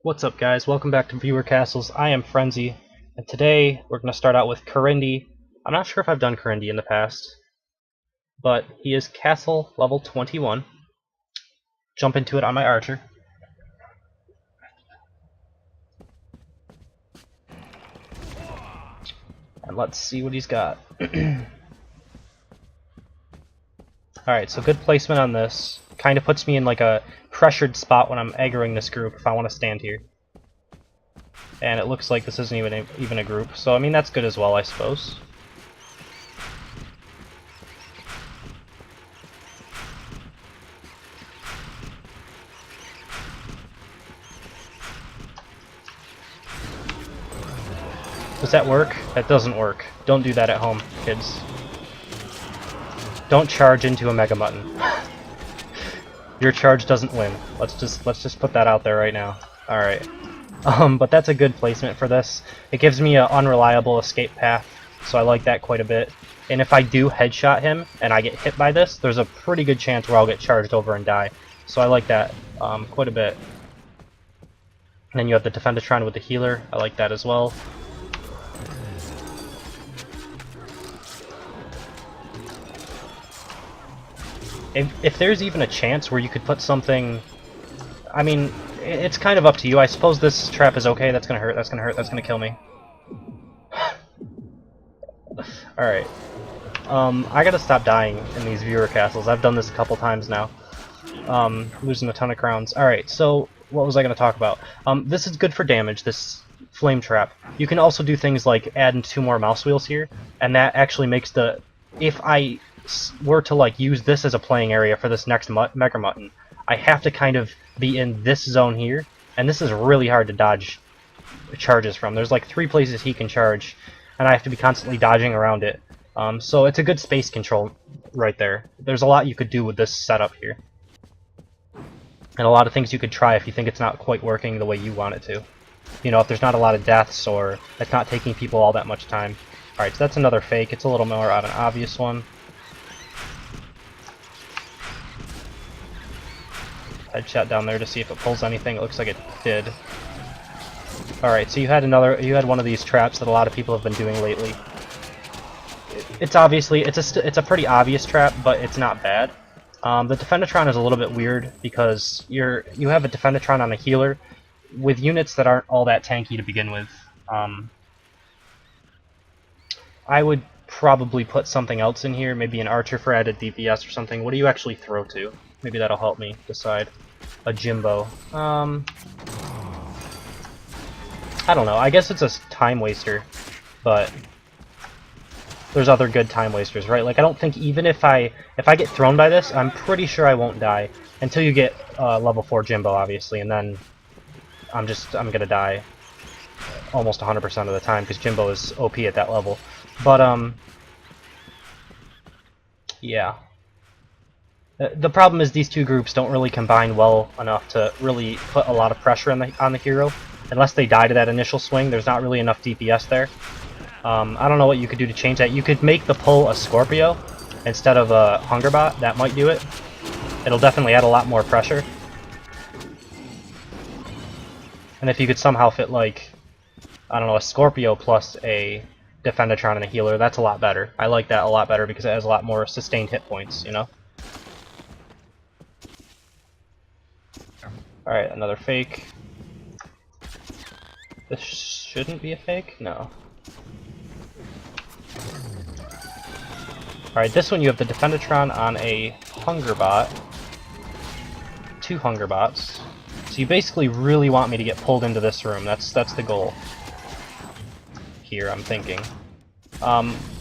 What's up, guys? Welcome back to Viewer Castles. I am Frenzy, and today we're going to start out with Kurindi. I'm not sure if I've done Kurindi in the past, but he is Castle level 21. Jump into it on my archer. And let's see what he's got. Alright, so good placement on this. Kind of puts me in like a pressured spot when I'm aggroing this group if I want to stand here. And it looks like this isn't even a group, so I mean that's good as well, I suppose. Does that work? That doesn't work. Don't do that at home, kids. Don't charge into a Mega Mutton. Your charge doesn't win. Let's just put that out there right now. Alright. But that's a good placement for this. It gives me an unreliable escape path, so I like that quite a bit. And if I do headshot him and I get hit by this, there's a pretty good chance where I'll get charged over and die. So I like that quite a bit. And then you have the Defendatron with the healer. I like that as well. If there's even a chance where you could put something, I mean, it's kind of up to you. I suppose this trap is okay. That's gonna hurt. That's gonna hurt. That's gonna kill me. All right. I gotta stop dying in these viewer castles. I've done this a couple times now. Losing a ton of crowns. All right. So what was I gonna talk about? This is good for damage. This flame trap. You can also do things like add in 2 more mouse wheels here, and that actually makes the if I were to like use this as a playing area for this next Mega Mutton, I have to kind of be in this zone here, and this is really hard to dodge charges from. There's like 3 places he can charge, and I have to be constantly dodging around it. So it's a good space control right there. There's a lot you could do with this setup here, and a lot of things you could try if you think it's not quite working the way you want it to. You know, if there's not a lot of deaths or it's not taking people all that much time. Alright, so that's another fake. It's a little more of an obvious one. Headshot down there to see if it pulls anything. It looks like it did. Alright, so you had one of these traps that a lot of people have been doing lately. It's obviously, it's a pretty obvious trap, but it's not bad. The Defendatron is a little bit weird because you have a Defendatron on a healer with units that aren't all that tanky to begin with. I would probably put something else in here, maybe an archer for added DPS or something. What do you actually throw to? Maybe that'll help me decide. A Jimbo. I don't know. I guess it's a time waster, but there's other good time wasters, right? Like I don't think even if I get thrown by this, I'm pretty sure I won't die until you get level 4 Jimbo, obviously, and then I'm gonna die almost 100% of the time because Jimbo is OP at that level. But yeah. The problem is these 2 groups don't really combine well enough to really put a lot of pressure on the hero. Unless they die to that initial swing, there's not really enough DPS there. I don't know what you could do to change that. You could make the pull a Scorpio instead of a Hungerbot. That might do it. It'll definitely add a lot more pressure. And if you could somehow fit, like, I don't know, a Scorpio plus a Defendatron and a healer, that's a lot better. I like that a lot better because it has a lot more sustained hit points, you know? Alright, another fake. This shouldn't be a fake? No. Alright, this one you have the Defendatron on a Hungerbot. 2 Hungerbots. So you basically really want me to get pulled into this room. That's the goal. Here, I'm thinking.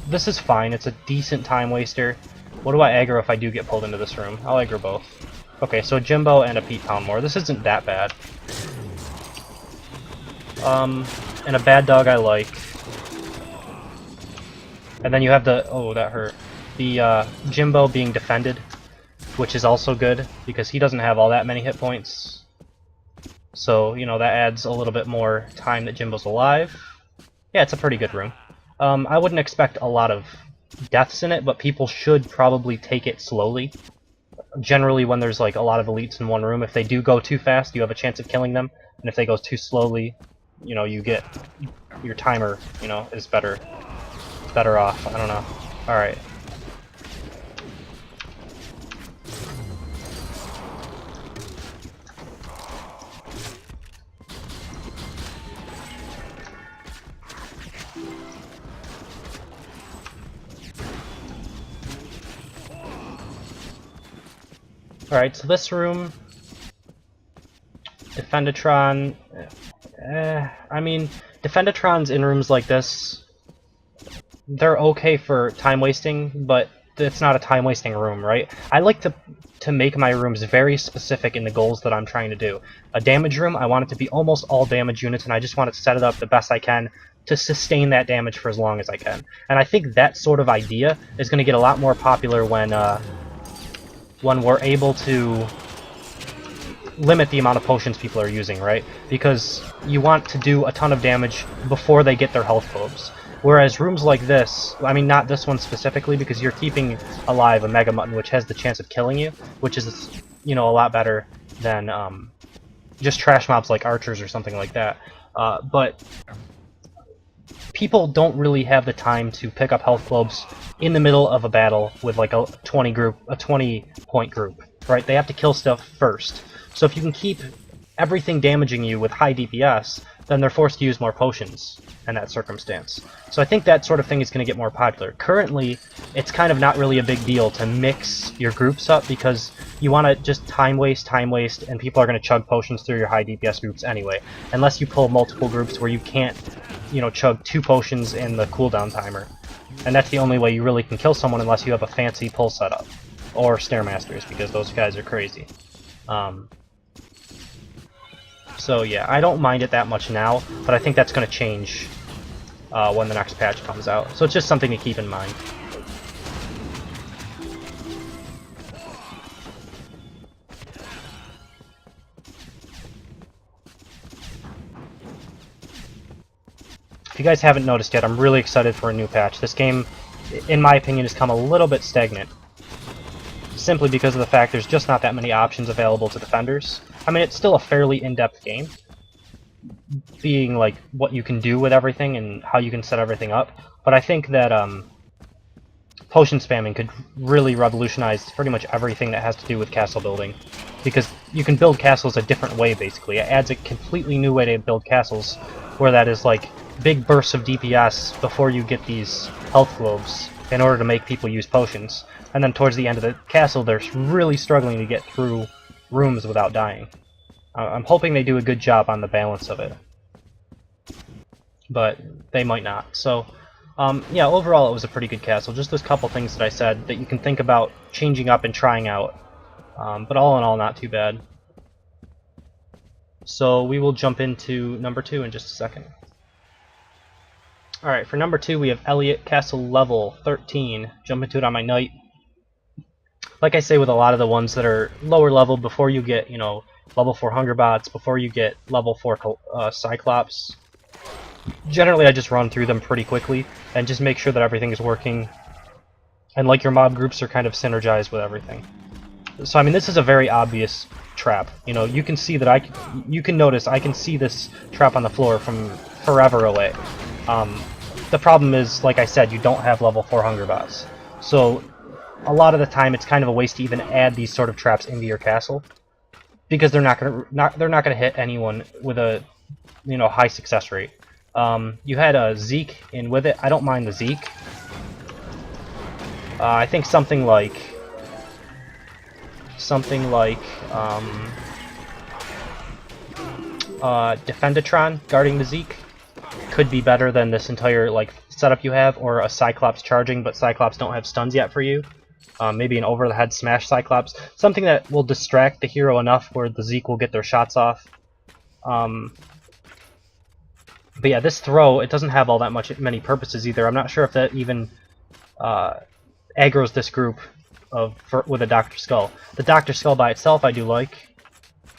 This is fine. It's a decent time waster. What do I aggro if I do get pulled into this room? I'll aggro both. Okay, so a Jimbo and a Pete Poundmore. This isn't that bad. And a Bad Dog I like. And then you have the... oh, that hurt. The Jimbo being defended, which is also good, because he doesn't have all that many hit points. So, you know, that adds a little bit more time that Jimbo's alive. Yeah, it's a pretty good room. I wouldn't expect a lot of deaths in it, but people should probably take it slowly. Generally, when there's like a lot of elites in one room, if they do go too fast, you have a chance of killing them. and if they go too slowly, you know, you get your timer, you know, is better off. I don't know. All right. Alright, so this room, Defendatron, I mean, Defendatrons in rooms like this, they're okay for time wasting, but it's not a time wasting room, right? I like to make my rooms very specific in the goals that I'm trying to do. A damage room, I want it to be almost all damage units, and I just want to set it up the best I can to sustain that damage for as long as I can. And I think that sort of idea is going to get a lot more popular when we're able to limit the amount of potions people are using, right? Because you want to do a ton of damage before they get their health globes. Whereas rooms like this, I mean not this one specifically, because you're keeping alive a Mega Mutton which has the chance of killing you, which is, you know, a lot better than just trash mobs like archers or something like that. But people don't really have the time to pick up health globes in the middle of a battle with like a 20 point group, right? They have to kill stuff first. So if you can keep everything damaging you with high DPS, then they're forced to use more potions in that circumstance. So I think that sort of thing is going to get more popular. Currently, it's kind of not really a big deal to mix your groups up because you want to just time waste, and people are going to chug potions through your high DPS groups anyway, unless you pull multiple groups where you can't, you know, chug 2 potions in the cooldown timer. And that's the only way you really can kill someone unless you have a fancy pull setup. Or Stairmasters, because those guys are crazy. So yeah, I don't mind it that much now, but I think that's going to change when the next patch comes out. So it's just something to keep in mind. If you guys haven't noticed yet, I'm really excited for a new patch. This game, in my opinion, has come a little bit stagnant. Simply because of the fact there's just not that many options available to defenders. I mean, it's still a fairly in-depth game, being like what you can do with everything and how you can set everything up. But I think that potion spamming could really revolutionize pretty much everything that has to do with castle building. Because you can build castles a different way, basically. It adds a completely new way to build castles, where that is like big bursts of DPS before you get these health globes in order to make people use potions. And then towards the end of the castle, they're really struggling to get through rooms without dying. I'm hoping they do a good job on the balance of it. But they might not. So, yeah, overall it was a pretty good castle. Just those couple things that I said that you can think about changing up and trying out. But all in all, not too bad. So we will jump into number 2 in just a second. Alright, for number 2 we have Elliot, castle level 13. Jump into it on my knight. Like I say with a lot of the ones that are lower level, before you get, you know, level 4 Hunger Bots, before you get level 4 Cyclops, generally I just run through them pretty quickly and just make sure that everything is working and like your mob groups are kind of synergized with everything. So I mean, this is a very obvious trap. You know, you can see that you can notice I can see this trap on the floor from forever away. The problem is, like I said, you don't have level 4 Hunger Bots. So a lot of the time it's kind of a waste to even add these sort of traps into your castle, because they're not gonna hit anyone with a, you know, high success rate. You had a Zeke in with it. I don't mind the Zeke. I think something like Defendatron guarding the Zeke could be better than this entire like setup you have, or a Cyclops charging, but Cyclops don't have stuns yet for you. Maybe an over-the-head smash Cyclops. Something that will distract the hero enough where the Zeke will get their shots off. But yeah, this throw, it doesn't have all that many purposes either. I'm not sure if that even aggroes this group with a Dr. Skull. The Dr. Skull by itself I do like.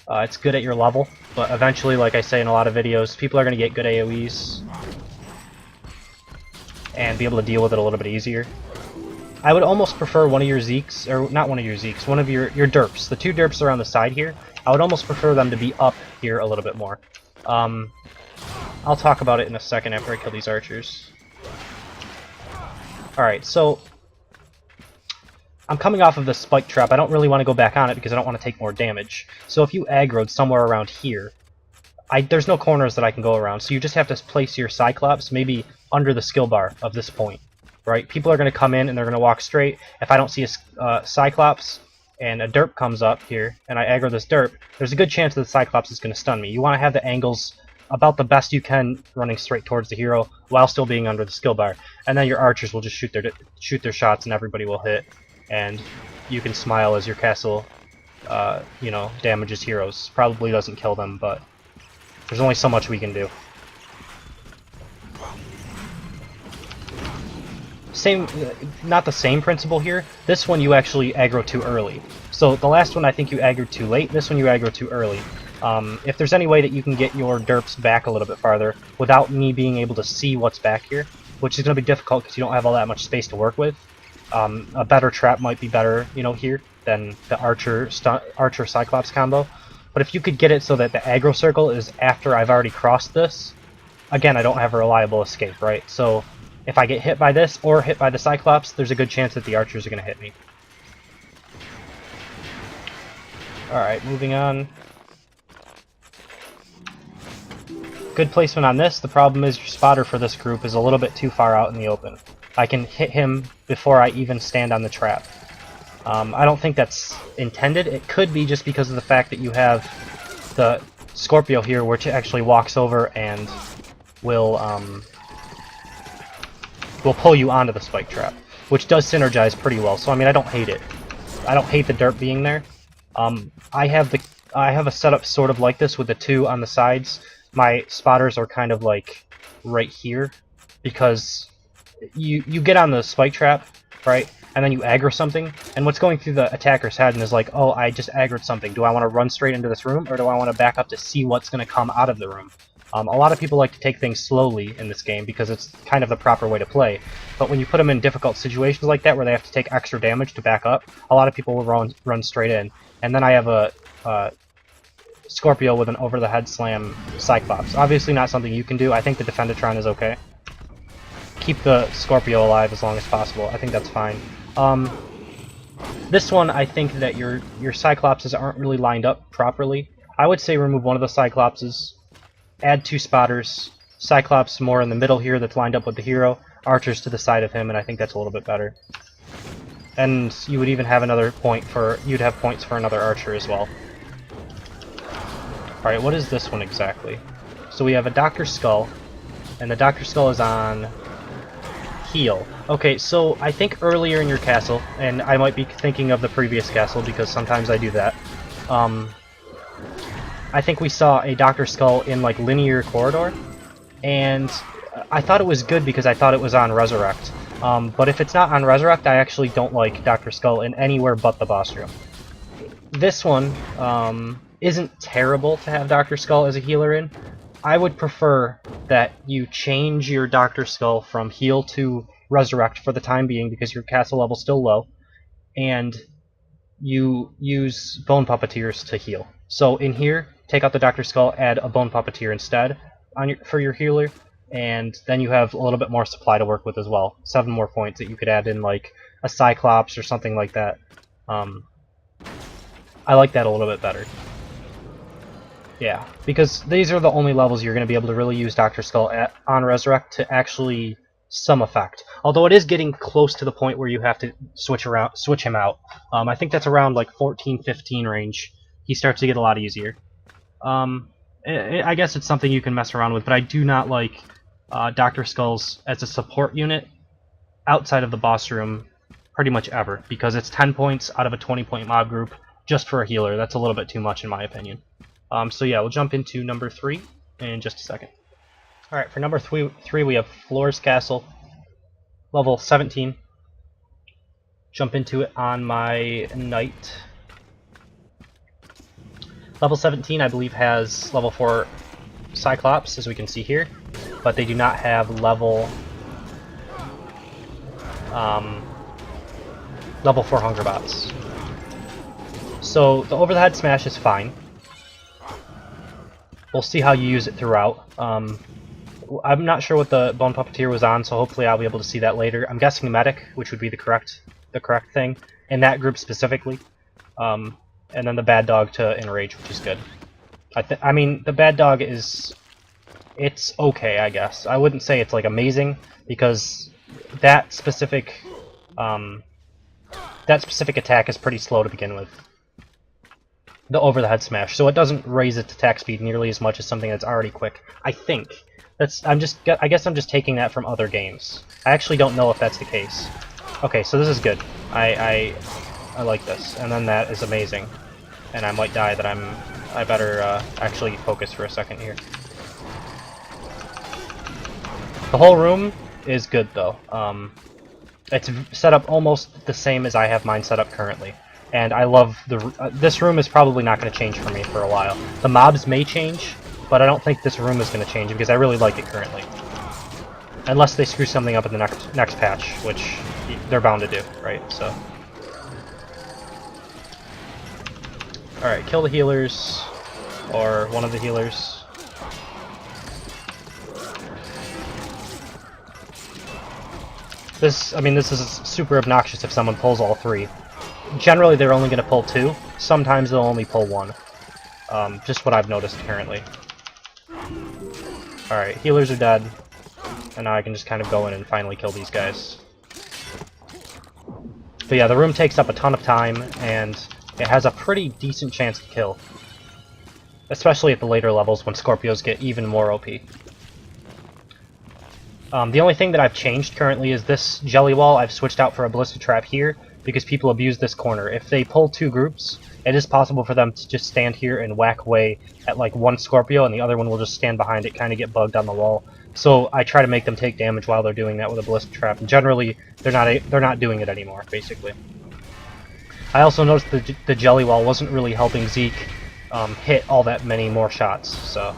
It's good at your level, but eventually, like I say in a lot of videos, people are going to get good AoEs and be able to deal with it a little bit easier. I would almost prefer one of your Zeeks, or not one of your Zeeks, one of your derps. The two derps are on the side here. I would almost prefer them to be up here a little bit more. I'll talk about it in a second after I kill these archers. Alright, so I'm coming off of the spike trap. I don't really want to go back on it because I don't want to take more damage. So if you aggroed somewhere around here, there's no corners that I can go around, so you just have to place your Cyclops maybe under the skill bar of this point. Right? People are going to come in and they're going to walk straight. If I don't see a Cyclops and a derp comes up here and I aggro this derp, there's a good chance that the Cyclops is going to stun me. You want to have the angles about the best you can running straight towards the hero while still being under the skill bar. And then your archers will just shoot their shots and everybody will hit. And you can smile as your castle, you know, damages heroes. Probably doesn't kill them, but there's only so much we can do. Same, not the same principle here. This one you actually aggro too early. So the last one I think you aggroed too late. This one you aggro too early. If there's any way that you can get your derps back a little bit farther without me being able to see what's back here, which is going to be difficult because you don't have all that much space to work with. A better trap might be better, you know, here than the Archer Cyclops combo. But if you could get it so that the aggro circle is after I've already crossed this, again, I don't have a reliable escape, right? So if I get hit by this or hit by the Cyclops, there's a good chance that the archers are going to hit me. Alright, moving on. Good placement on this. The problem is your spotter for this group is a little bit too far out in the open. I can hit him before I even stand on the trap. I don't think that's intended. It could be just because of the fact that you have the Scorpio here, which actually walks over and will pull you onto the spike trap, which does synergize pretty well. So I mean, I don't hate it. I don't hate the derp being there. I have a setup sort of like this with the two on the sides. My spotters are kind of like right here because you get on the spike trap, right? And then you aggro something, and what's going through the attacker's head and is like, oh, I just aggroed something. Do I want to run straight into this room, or do I want to back up to see what's going to come out of the room? A lot of people like to take things slowly in this game because it's kind of the proper way to play. But when you put them in difficult situations like that where they have to take extra damage to back up, a lot of people will run straight in. And then I have a Scorpio with an over-the-head slam Cyclops. Obviously not something you can do. I think the Defendatron is okay. Keep the Scorpio alive as long as possible. I think that's fine. This one, I think that your Cyclopses aren't really lined up properly. I would say remove one of the Cyclopses, add two spotters, Cyclops more in the middle here that's lined up with the hero, archers to the side of him, and I think that's a little bit better. And you would even have another point for, you'd have points for another archer as well. Alright, what is this one exactly? So we have a Dr. Skull, and the Dr. Skull is on heal. Okay, so I think earlier in your castle, and I might be thinking of the previous castle because sometimes I do that, I think we saw a Dr. Skull in like linear corridor, and I thought it was good because I thought it was on Resurrect. But if it's not on Resurrect, I actually don't like Dr. Skull in anywhere but the boss room. This one isn't terrible to have Dr. Skull as a healer in. I would prefer that you change your Dr. Skull from heal to Resurrect for the time being because your castle level's still low, and you use Bone Puppeteers to heal. So in here, take out the Dr. Skull, add a Bone Puppeteer instead for your healer, and then you have a little bit more supply to work with as well. 7 more points that you could add in like a Cyclops or something like that. I like that a little bit better. Yeah, because these are the only levels you're going to be able to really use Dr. Skull on Resurrect to actually some effect. Although it is getting close to the point where you have to switch him out. I think that's around like 14-15 range. He starts to get a lot easier. I guess it's something you can mess around with, but I do not like Dr. Skulls as a support unit outside of the boss room pretty much ever, because it's 10 points out of a 20-point mob group just for a healer. That's a little bit too much in my opinion. So yeah, we'll jump into number 3 in just a second. Alright, for number 3 we have Floorscastle, level 17. Jump into it on my Knight. Level 17, I believe, has level 4 Cyclops, as we can see here, but they do not have level Level 4 Hunger Bots. So the over the head smash is fine. We'll see how you use it throughout. I'm not sure what the Bone Puppeteer was on, so hopefully I'll be able to see that later. I'm guessing Medic, which would be the correct thing in that group specifically. And then the Bad Dog to Enrage, which is good. I mean, the Bad Dog is... it's okay, I guess. I wouldn't say it's like amazing, because that specific attack is pretty slow to begin with. The over-the-head smash, so it doesn't raise its attack speed nearly as much as something that's already quick. I think. I guess I'm just taking that from other games. I actually don't know if that's the case. Okay, so this is good. I like this, and then that is amazing. And I might die. I better actually focus for a second here. The whole room is good though. It's set up almost the same as I have mine set up currently. And I love this room is probably not going to change for me for a while. The mobs may change, but I don't think this room is going to change because I really like it currently. Unless they screw something up in the next patch, which they're bound to do, right? So, alright, kill the healers, or one of the healers. This is super obnoxious if someone pulls all three. Generally, they're only going to pull two. Sometimes they'll only pull one. Just what I've noticed currently. Alright, healers are dead. And now I can just kind of go in and finally kill these guys. But yeah, the room takes up a ton of time, and it has a pretty decent chance to kill. Especially at the later levels when Scorpios get even more OP. The only thing that I've changed currently is this jelly wall I've switched out for a ballista trap here, because people abuse this corner. If they pull two groups, it is possible for them to just stand here and whack away at like one Scorpio, and the other one will just stand behind it, kind of get bugged on the wall. So I try to make them take damage while they're doing that with a ballista trap, and generally they're not doing it anymore, basically. I also noticed the jelly wall wasn't really helping Zeke hit all that many more shots, so...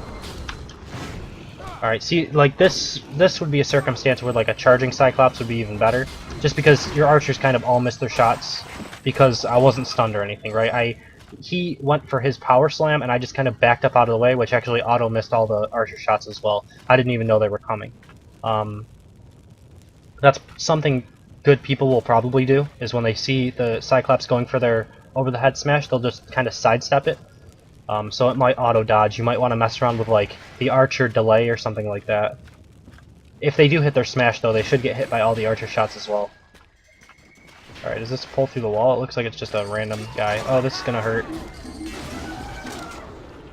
Alright, see, like this would be a circumstance where like a charging Cyclops would be even better, just because your archers kind of all missed their shots, because I wasn't stunned or anything, right? He went for his power slam, and I just kind of backed up out of the way, which actually auto-missed all the archer shots as well. I didn't even know they were coming. That's something good people will probably do, is when they see the Cyclops going for their over-the-head smash, they'll just kind of sidestep it. So it might auto-dodge. You might want to mess around with like the archer delay or something like that. If they do hit their smash though, they should get hit by all the archer shots as well. Alright, does this pull through the wall? It looks like it's just a random guy. Oh, this is gonna hurt.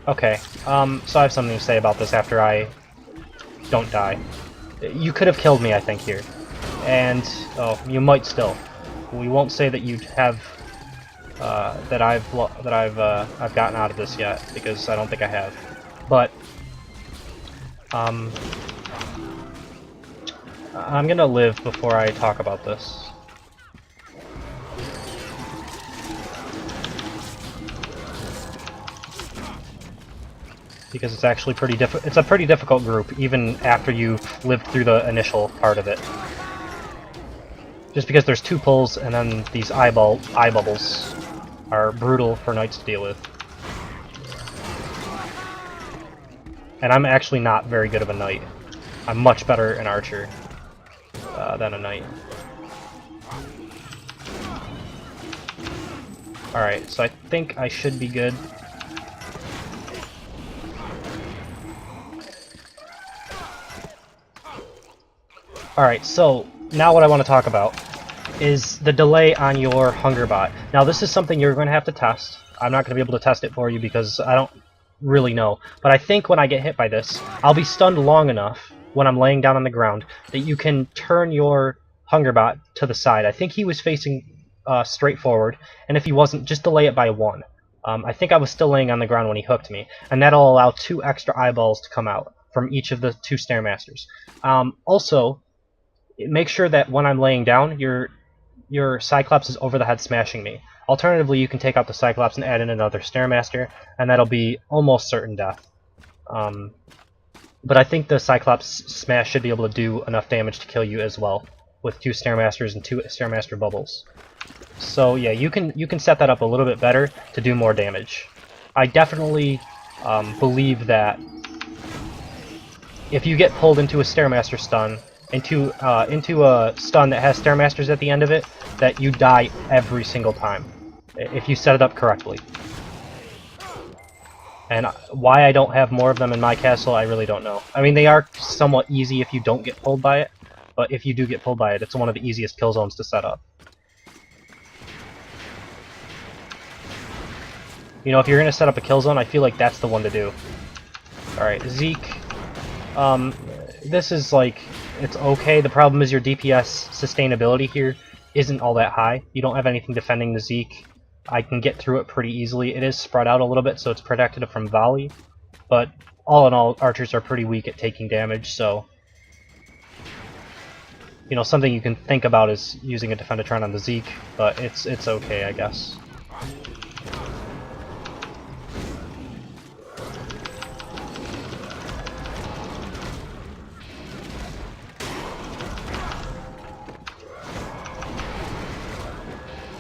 Okay, so I have something to say about this after I don't die. You could have killed me, I think, here. And, oh, you might still. We won't say that you have... that I've gotten out of this yet, because I don't think I have. But I'm gonna live before I talk about this. Because it's actually it's a pretty difficult group, even after you've lived through the initial part of it. Just because there's two pulls and then these eye bubbles are brutal for knights to deal with. And I'm actually not very good of a knight. I'm much better an archer than a knight. Alright, so I think I should be good. Alright, so now what I want to talk about is the delay on your hunger bot. Now this is something you're going to have to test. I'm not going to be able to test it for you because I don't really know. But I think when I get hit by this, I'll be stunned long enough when I'm laying down on the ground that you can turn your hunger bot to the side. I think he was facing straight forward, and if he wasn't, just delay it by one. I think I was still laying on the ground when he hooked me, and that'll allow 2 extra eyeballs to come out from each of the 2 Stairmasters. Also, make sure that when I'm laying down, your Cyclops is over the head smashing me. Alternatively, you can take out the Cyclops and add in another Stairmaster, and that'll be almost certain death. But I think the Cyclops smash should be able to do enough damage to kill you as well, with 2 Stairmasters and 2 Stairmaster bubbles. So yeah, you can set that up a little bit better to do more damage. I definitely believe that if you get pulled into a Stairmaster stun, into a stun that has Stairmasters at the end of it, that you die every single time, if you set it up correctly. And why I don't have more of them in my castle, I really don't know. I mean, they are somewhat easy if you don't get pulled by it, but if you do get pulled by it, it's one of the easiest kill zones to set up. You know, if you're going to set up a kill zone, I feel like that's the one to do. Alright, Zeke. This is like, it's okay. The problem is your DPS sustainability here isn't all that high. You don't have anything defending the Zeke. I can get through it pretty easily. It is spread out a little bit, so it's protected from volley. But all in all, archers are pretty weak at taking damage, so... You know, something you can think about is using a Defendatron on the Zeke, but it's okay, I guess.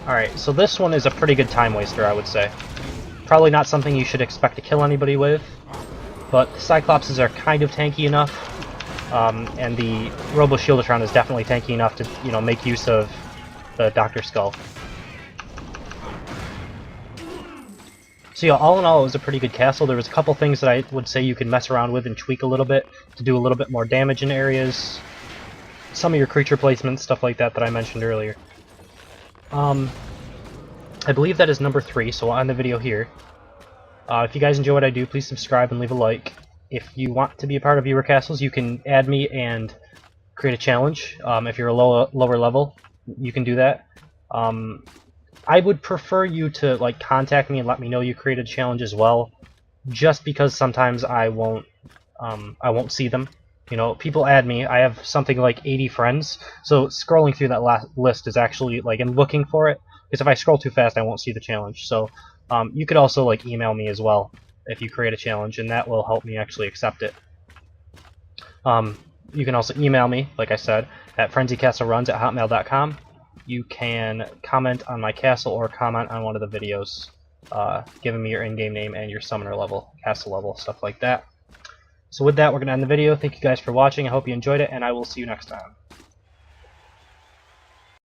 Alright, so this one is a pretty good time waster, I would say. Probably not something you should expect to kill anybody with, but the Cyclopses are kind of tanky enough, and the Robo Shieldatron is definitely tanky enough to, you know, make use of the Dr. Skull. So yeah, all in all, it was a pretty good castle. There was a couple things that I would say you can mess around with and tweak a little bit to do a little bit more damage in areas. Some of your creature placements, stuff like that I mentioned earlier. I believe that is number 3, so we'll end the video here. If you guys enjoy what I do, please subscribe and leave a like. If you want to be a part of viewer castles, you can add me and create a challenge. If you're a lower level, you can do that. I would prefer you to like contact me and let me know you created a challenge as well, just because sometimes I won't see them. You know, people add me. I have something like 80 friends, so scrolling through that last list is actually like, and looking for it, because if I scroll too fast, I won't see the challenge. So you could also like email me as well if you create a challenge, and that will help me actually accept it. You can also email me, like I said, at frenzycastleruns@hotmail.com. You can comment on my castle or comment on one of the videos, giving me your in-game name and your summoner level, castle level, stuff like that. So with that, we're going to end the video. Thank you guys for watching. I hope you enjoyed it, and I will see you next time.